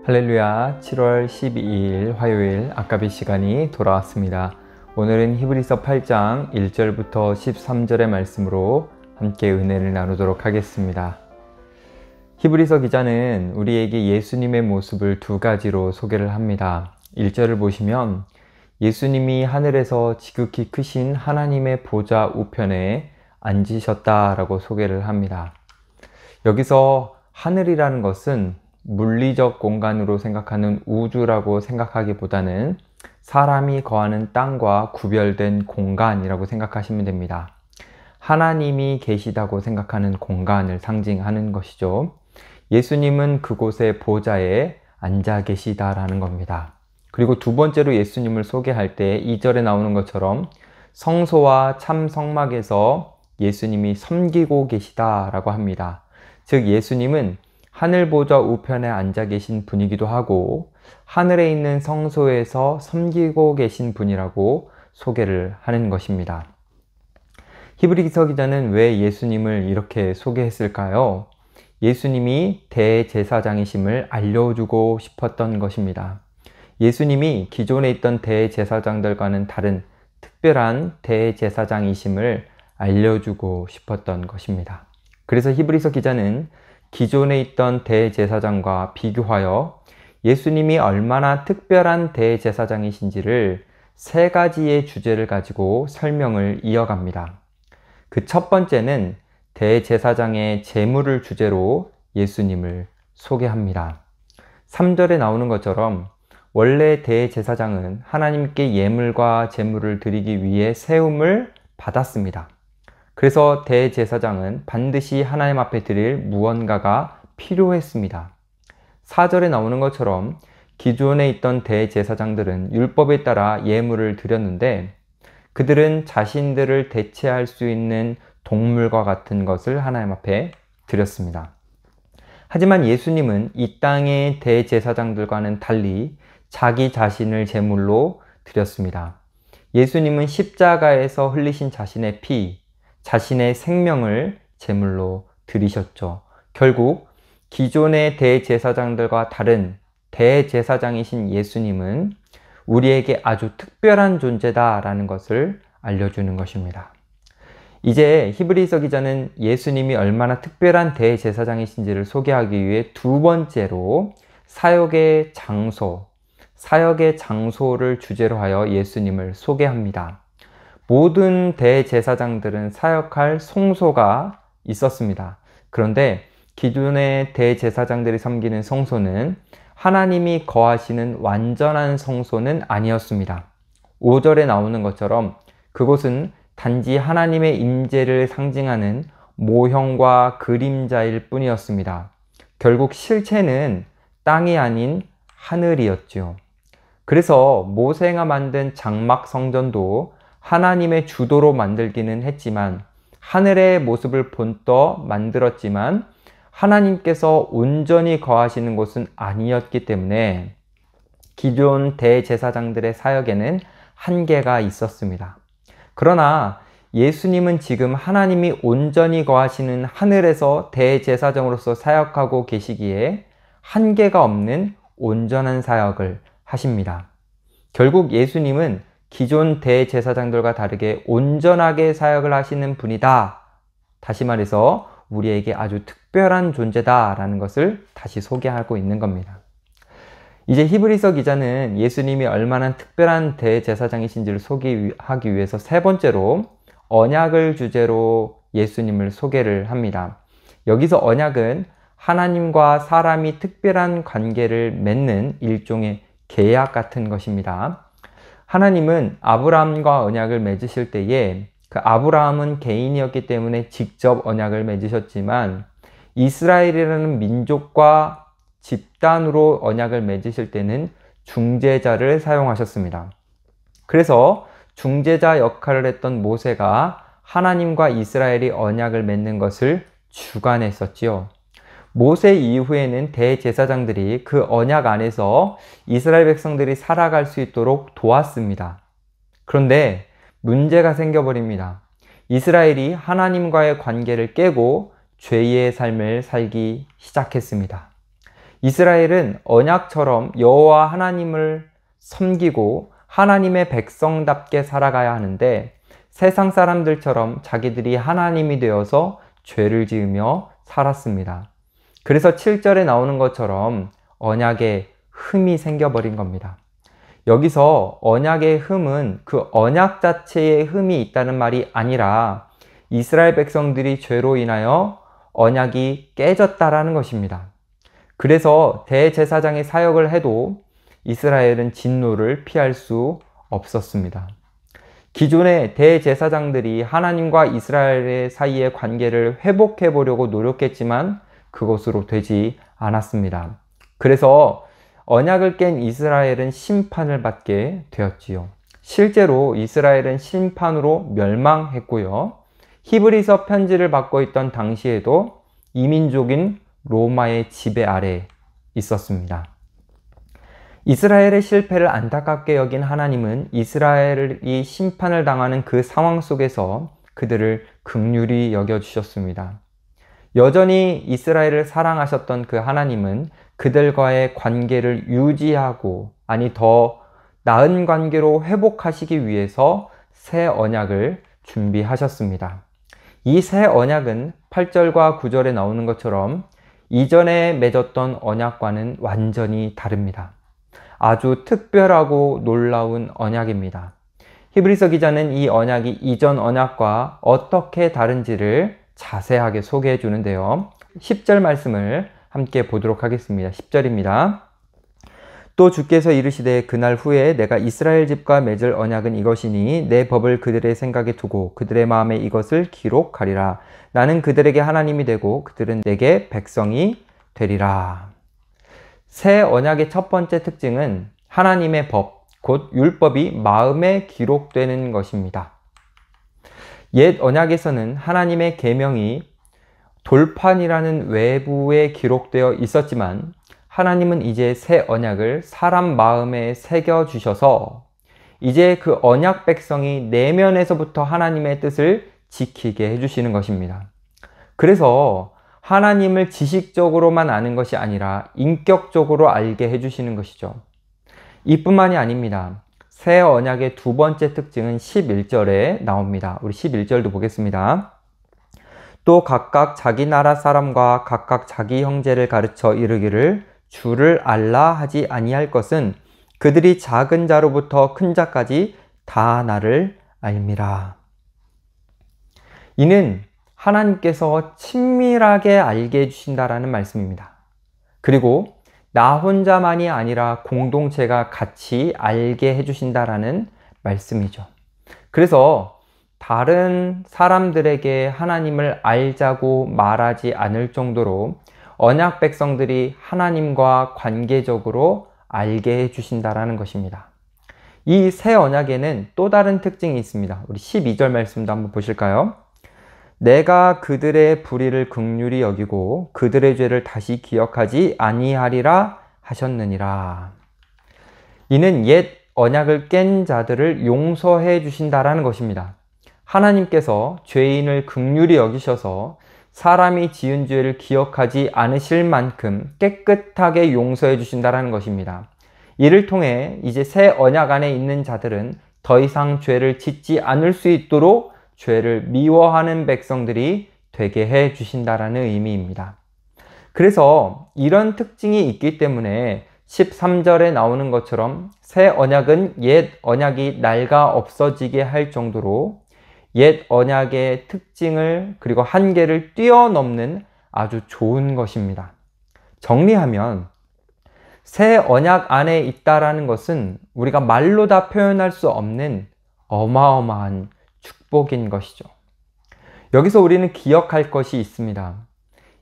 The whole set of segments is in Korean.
할렐루야. 7월 12일 화요일 아까비 시간이 돌아왔습니다. 오늘은 히브리서 8장 1절부터 13절의 말씀으로 함께 은혜를 나누도록 하겠습니다. 히브리서 기자는 우리에게 예수님의 모습을 두 가지로 소개를 합니다. 1절을 보시면 예수님이 하늘에서 지극히 크신 하나님의 보좌 우편에 앉으셨다라고 소개를 합니다. 여기서 하늘이라는 것은 물리적 공간으로 생각하는 우주라고 생각하기보다는 사람이 거하는 땅과 구별된 공간이라고 생각하시면 됩니다. 하나님이 계시다고 생각하는 공간을 상징하는 것이죠. 예수님은 그곳의 보좌에 앉아 계시다라는 겁니다. 그리고 두 번째로 예수님을 소개할 때 2절에 나오는 것처럼 성소와 참 성막에서 예수님이 섬기고 계시다라고 합니다. 즉 예수님은 하늘 보좌 우편에 앉아 계신 분이기도 하고 하늘에 있는 성소에서 섬기고 계신 분이라고 소개를 하는 것입니다. 히브리서 기자는 왜 예수님을 이렇게 소개했을까요? 예수님이 대제사장이심을 알려주고 싶었던 것입니다. 예수님이 기존에 있던 대제사장들과는 다른 특별한 대제사장이심을 알려주고 싶었던 것입니다. 그래서 히브리서 기자는 기존에 있던 대제사장과 비교하여 예수님이 얼마나 특별한 대제사장이신지를 세 가지의 주제를 가지고 설명을 이어갑니다. 그 첫 번째는 대제사장의 제물을 주제로 예수님을 소개합니다. 3절에 나오는 것처럼 원래 대제사장은 하나님께 예물과 제물을 드리기 위해 세움을 받았습니다. 그래서 대제사장은 반드시 하나님 앞에 드릴 무언가가 필요했습니다. 4절에 나오는 것처럼 기존에 있던 대제사장들은 율법에 따라 예물을 드렸는데 그들은 자신들을 대체할 수 있는 동물과 같은 것을 하나님 앞에 드렸습니다. 하지만 예수님은 이 땅의 대제사장들과는 달리 자기 자신을 제물로 드렸습니다. 예수님은 십자가에서 흘리신 자신의 피, 자신의 생명을 제물로 드리셨죠. 결국 기존의 대제사장들과 다른 대제사장이신 예수님은 우리에게 아주 특별한 존재다라는 것을 알려주는 것입니다. 이제 히브리서 기자는 예수님이 얼마나 특별한 대제사장이신지를 소개하기 위해 두 번째로 사역의 장소를 주제로 하여 예수님을 소개합니다. 모든 대제사장들은 사역할 성소가 있었습니다. 그런데 기존의 대제사장들이 섬기는 성소는 하나님이 거하시는 완전한 성소는 아니었습니다. 5절에 나오는 것처럼 그곳은 단지 하나님의 임재를 상징하는 모형과 그림자일 뿐이었습니다. 결국 실체는 땅이 아닌 하늘이었죠. 그래서 모세가 만든 장막 성전도 하나님의 주도로 만들기는 했지만 하늘의 모습을 본떠 만들었지만 하나님께서 온전히 거하시는 곳은 아니었기 때문에 기존 대제사장들의 사역에는 한계가 있었습니다. 그러나 예수님은 지금 하나님이 온전히 거하시는 하늘에서 대제사장으로서 사역하고 계시기에 한계가 없는 온전한 사역을 하십니다. 결국 예수님은 기존 대제사장들과 다르게 온전하게 사역을 하시는 분이다. 다시 말해서 우리에게 아주 특별한 존재다라는 것을 다시 소개하고 있는 겁니다. 이제 히브리서 기자는 예수님이 얼마나 특별한 대제사장이신지를 소개하기 위해서 세 번째로 언약을 주제로 예수님을 소개를 합니다. 여기서 언약은 하나님과 사람이 특별한 관계를 맺는 일종의 계약 같은 것입니다. 하나님은 아브라함과 언약을 맺으실 때에 그 아브라함은 개인이었기 때문에 직접 언약을 맺으셨지만 이스라엘이라는 민족과 집단으로 언약을 맺으실 때는 중재자를 사용하셨습니다. 그래서 중재자 역할을 했던 모세가 하나님과 이스라엘이 언약을 맺는 것을 주관했었지요. 모세 이후에는 대제사장들이 그 언약 안에서 이스라엘 백성들이 살아갈 수 있도록 도왔습니다. 그런데 문제가 생겨버립니다. 이스라엘이 하나님과의 관계를 깨고 죄의 삶을 살기 시작했습니다. 이스라엘은 언약처럼 여호와 하나님을 섬기고 하나님의 백성답게 살아가야 하는데 세상 사람들처럼 자기들이 하나님이 되어서 죄를 지으며 살았습니다. 그래서 7절에 나오는 것처럼 언약에 흠이 생겨버린 겁니다. 여기서 언약의 흠은 그 언약 자체에 흠이 있다는 말이 아니라 이스라엘 백성들이 죄로 인하여 언약이 깨졌다라는 것입니다. 그래서 대제사장의 사역을 해도 이스라엘은 진노를 피할 수 없었습니다. 기존의 대제사장들이 하나님과 이스라엘 사이의 관계를 회복해 보려고 노력했지만 그것으로 되지 않았습니다. 그래서 언약을 깬 이스라엘은 심판을 받게 되었지요. 실제로 이스라엘은 심판으로 멸망했고요. 히브리서 편지를 받고 있던 당시에도 이민족인 로마의 지배 아래 있었습니다. 이스라엘의 실패를 안타깝게 여긴 하나님은 이스라엘이 심판을 당하는 그 상황 속에서 그들을 긍휼히 여겨주셨습니다. 여전히 이스라엘을 사랑하셨던 그 하나님은 그들과의 관계를 유지하고 더 나은 관계로 회복하시기 위해서 새 언약을 준비하셨습니다. 이 새 언약은 8절과 9절에 나오는 것처럼 이전에 맺었던 언약과는 완전히 다릅니다. 아주 특별하고 놀라운 언약입니다. 히브리서 기자는 이 언약이 이전 언약과 어떻게 다른지를 자세하게 소개해 주는데요. 10절 말씀을 함께 보도록 하겠습니다. 10절입니다. 또 주께서 이르시되 그날 후에 내가 이스라엘 집과 맺을 언약은 이것이니 내 법을 그들의 생각에 두고 그들의 마음에 이것을 기록하리라. 나는 그들에게 하나님이 되고 그들은 내게 백성이 되리라. 새 언약의 첫 번째 특징은 하나님의 법, 곧 율법이 마음에 기록되는 것입니다. 옛 언약에서는 하나님의 계명이 돌판이라는 외부에 기록되어 있었지만 하나님은 이제 새 언약을 사람 마음에 새겨주셔서 이제 그 언약 백성이 내면에서부터 하나님의 뜻을 지키게 해주시는 것입니다. 그래서 하나님을 지식적으로만 아는 것이 아니라 인격적으로 알게 해주시는 것이죠. 이뿐만이 아닙니다. 새 언약의 두 번째 특징은 11절에 나옵니다. 우리 11절도 보겠습니다. 또 각각 자기 나라 사람과 각각 자기 형제를 가르쳐 이르기를 주를 알라 하지 아니할 것은 그들이 작은 자로부터 큰 자까지 다 나를 알미라. 이는 하나님께서 친밀하게 알게 해주신다라는 말씀입니다. 그리고 나 혼자만이 아니라 공동체가 같이 알게 해주신다라는 말씀이죠. 그래서 다른 사람들에게 하나님을 알자고 말하지 않을 정도로 언약 백성들이 하나님과 관계적으로 알게 해주신다라는 것입니다. 이 새 언약에는 또 다른 특징이 있습니다. 우리 12절 말씀도 한번 보실까요? 내가 그들의 불의를 긍휼히 여기고 그들의 죄를 다시 기억하지 아니하리라 하셨느니라. 이는 옛 언약을 깬 자들을 용서해 주신다라는 것입니다. 하나님께서 죄인을 긍휼히 여기셔서 사람이 지은 죄를 기억하지 않으실 만큼 깨끗하게 용서해 주신다라는 것입니다. 이를 통해 이제 새 언약 안에 있는 자들은 더 이상 죄를 짓지 않을 수 있도록 죄를 미워하는 백성들이 되게 해 주신다라는 의미입니다. 그래서 이런 특징이 있기 때문에 13절에 나오는 것처럼 새 언약은 옛 언약이 낡아 없어지게 할 정도로 옛 언약의 특징을 그리고 한계를 뛰어넘는 아주 좋은 것입니다. 정리하면 새 언약 안에 있다라는 것은 우리가 말로 다 표현할 수 없는 어마어마한 축복인 것이죠. 여기서 우리는 기억할 것이 있습니다.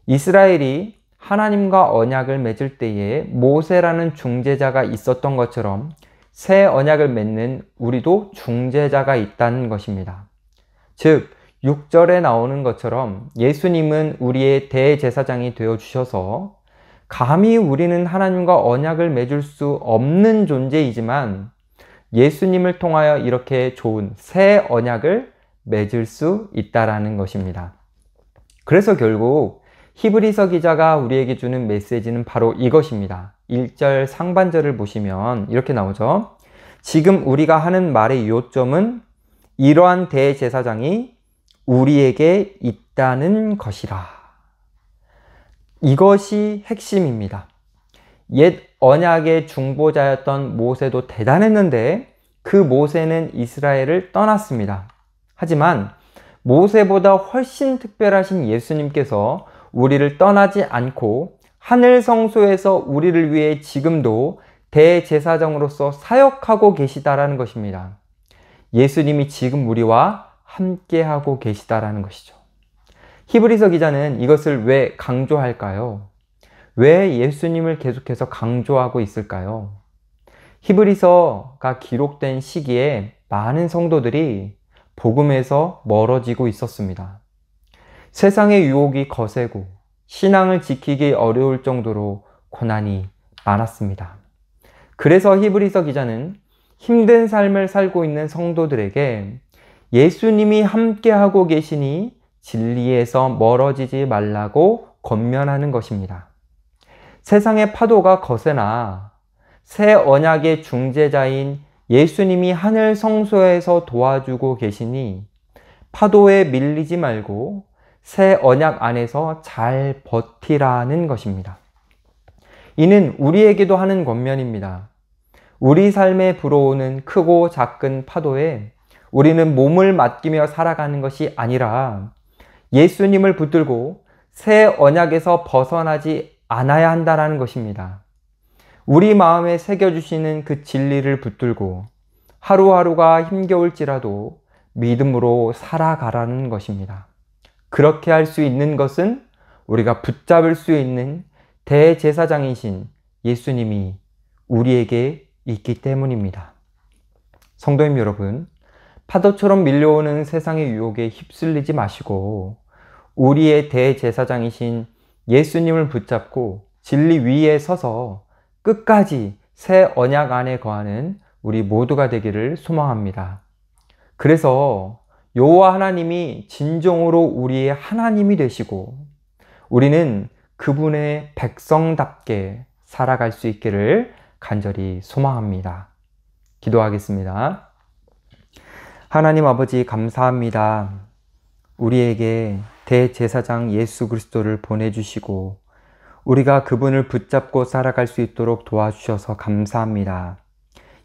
이스라엘이 하나님과 언약을 맺을 때에 모세라는 중재자가 있었던 것처럼 새 언약을 맺는 우리도 중재자가 있다는 것입니다. 즉 6절에 나오는 것처럼 예수님은 우리의 대제사장이 되어주셔서 감히 우리는 하나님과 언약을 맺을 수 없는 존재이지만 예수님을 통하여 이렇게 좋은 새 언약을 맺을 수 있다라는 것입니다. 그래서 결국 히브리서 기자가 우리에게 주는 메시지는 바로 이것입니다. 1절 상반절을 보시면 이렇게 나오죠. 지금 우리가 하는 말의 요점은 이러한 대제사장이 우리에게 있다는 것이라. 이것이 핵심입니다. 옛 언약의 중보자였던 모세도 대단했는데 그 모세는 이스라엘을 떠났습니다. 하지만 모세보다 훨씬 특별하신 예수님께서 우리를 떠나지 않고 하늘 성소에서 우리를 위해 지금도 대제사장으로서 사역하고 계시다라는 것입니다. 예수님이 지금 우리와 함께하고 계시다라는 것이죠. 히브리서 기자는 이것을 왜 강조할까요? 왜 예수님을 계속해서 강조하고 있을까요? 히브리서가 기록된 시기에 많은 성도들이 복음에서 멀어지고 있었습니다. 세상의 유혹이 거세고 신앙을 지키기 어려울 정도로 고난이 많았습니다. 그래서 히브리서 기자는 힘든 삶을 살고 있는 성도들에게 예수님이 함께하고 계시니 진리에서 멀어지지 말라고 권면하는 것입니다. 세상의 파도가 거세나 새 언약의 중재자인 예수님이 하늘 성소에서 도와주고 계시니 파도에 밀리지 말고 새 언약 안에서 잘 버티라는 것입니다. 이는 우리에게도 하는 권면입니다. 우리 삶에 불어오는 크고 작은 파도에 우리는 몸을 맡기며 살아가는 것이 아니라 예수님을 붙들고 새 언약에서 벗어나지 않아야 한다는 것입니다. 우리 마음에 새겨주시는 그 진리를 붙들고 하루하루가 힘겨울지라도 믿음으로 살아가라는 것입니다. 그렇게 할 수 있는 것은 우리가 붙잡을 수 있는 대제사장이신 예수님이 우리에게 있기 때문입니다. 성도님 여러분, 파도처럼 밀려오는 세상의 유혹에 휩쓸리지 마시고 우리의 대제사장이신 예수님을 붙잡고 진리 위에 서서 끝까지 새 언약 안에 거하는 우리 모두가 되기를 소망합니다. 그래서 여호와 하나님이 진정으로 우리의 하나님이 되시고 우리는 그분의 백성답게 살아갈 수 있기를 간절히 소망합니다. 기도하겠습니다. 하나님 아버지 감사합니다. 우리에게 대제사장 예수 그리스도를 보내주시고 우리가 그분을 붙잡고 살아갈 수 있도록 도와주셔서 감사합니다.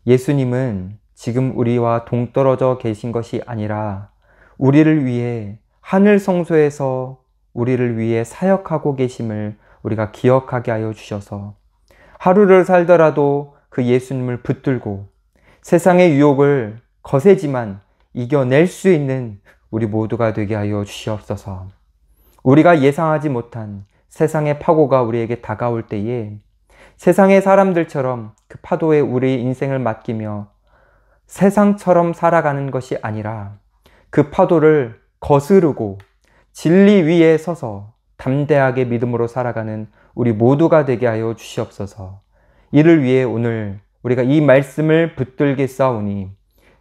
예수님은 지금 우리와 동떨어져 계신 것이 아니라 우리를 위해 하늘 성소에서 우리를 위해 사역하고 계심을 우리가 기억하게 하여 주셔서 하루를 살더라도 그 예수님을 붙들고 세상의 유혹을 거세지만 이겨낼 수 있는 우리 모두가 되게 하여 주시옵소서. 우리가 예상하지 못한 세상의 파고가 우리에게 다가올 때에 세상의 사람들처럼 그 파도에 우리의 인생을 맡기며 세상처럼 살아가는 것이 아니라 그 파도를 거스르고 진리 위에 서서 담대하게 믿음으로 살아가는 우리 모두가 되게 하여 주시옵소서. 이를 위해 오늘 우리가 이 말씀을 붙들겠사오니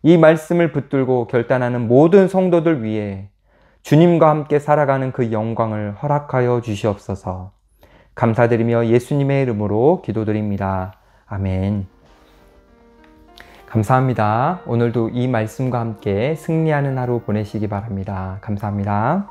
이 말씀을 붙들고 결단하는 모든 성도들 위해 주님과 함께 살아가는 그 영광을 허락하여 주시옵소서. 감사드리며 예수님의 이름으로 기도드립니다. 아멘. 감사합니다. 오늘도 이 말씀과 함께 승리하는 하루 보내시기 바랍니다. 감사합니다.